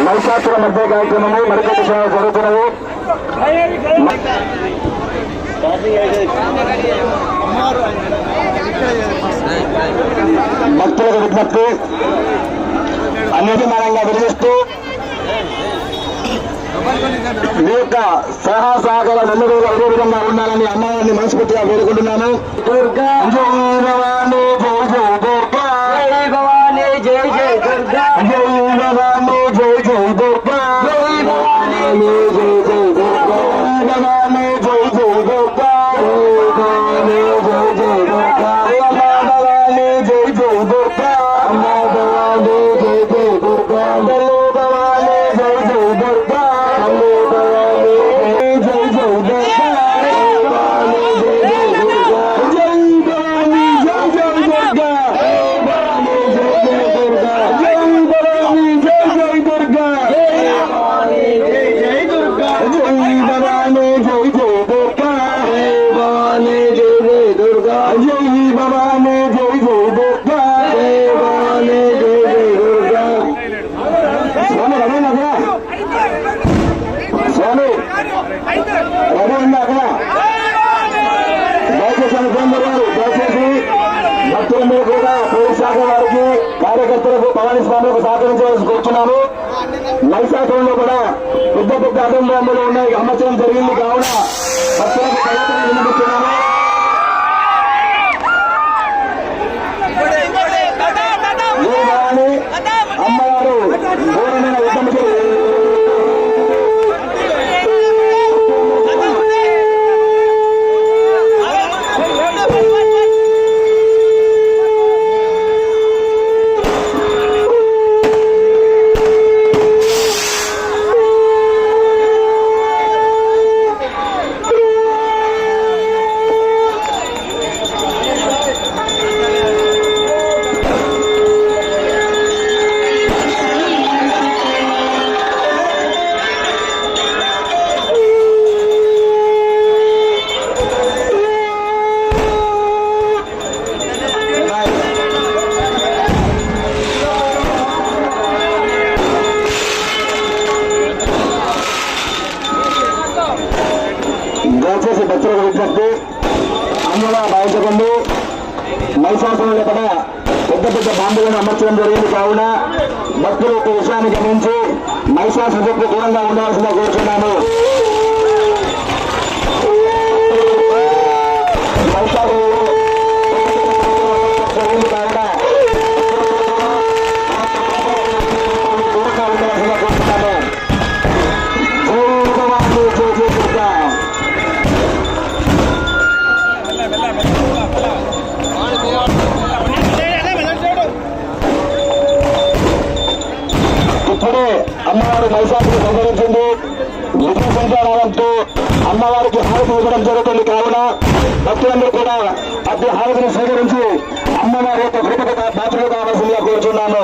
మహిషాసుర మధ్య కార్యక్రమము మరికొద్ది సేవ జరుగుతున్నది. భక్తులకు విజ్ఞప్తి అన్నిటిమానంగా విధిస్తూ మీ యొక్క సహా సహకార రెండు రోజులు అదే విధంగా ఉండాలని అమ్మవారిని మనస్ఫూర్తిగా వేడుకుంటున్నాను. దుర్గా జై భవానీ జై జై దుర్గా జై భవానీ జై జై దుర్గా జై భవానీ జై జై దుర్గా జై భవానీ జై జై దుర్గా భవానీ జై జై దుర్గా భవానీ జై జై దుర్గా భవానీ జై జై దుర్గా భవానీ జై జై దుర్గా భవానీ జై జై దుర్గా భక్తులందరూ కూడా పోలీస్ శాఖ వారికి కార్యకర్తలకు భవానీ స్వాములకు సహకరించవలసి కూర్చున్నాము. మహిషాసురంలో కూడా పెద్ద పెద్ద అదం బొమ్మలు ఉన్నాయి, అమర్చడం జరిగింది. కావున భక్తులకు వినిపిస్తున్నాము. అమ్మవారు ఘోరమైన యుద్ధం దయచేసి భక్తులకు విజ్ఞప్తి, అందులో భావించకండి. మహిషాసురంలో కూడా పెద్ద పెద్ద బాంబులను అమర్చడం జరిగింది. కావున భక్తులు ఈ విషయాన్ని గమనించి మహిషాసురకు దూరంగా ఉండాల్సిందిగా కోరుతున్నాను. మహిషాసురు జరిగింది కావున దూరంగా ఉండాల్సిందిగా కోరుతున్నాను. ఇప్పుడే అమ్మవారు మహిషాసురు సంహరించింది. విజయ సంచారంతో అమ్మవారికి హారతి ఇవ్వడం జరుగుతుంది. కావున భక్తులందరూ కూడా అతి హారతిని స్వీకరించి అమ్మవారి యొక్క కృపకు పాత్రలు కావాల్సిందిగా కోరుచున్నాను.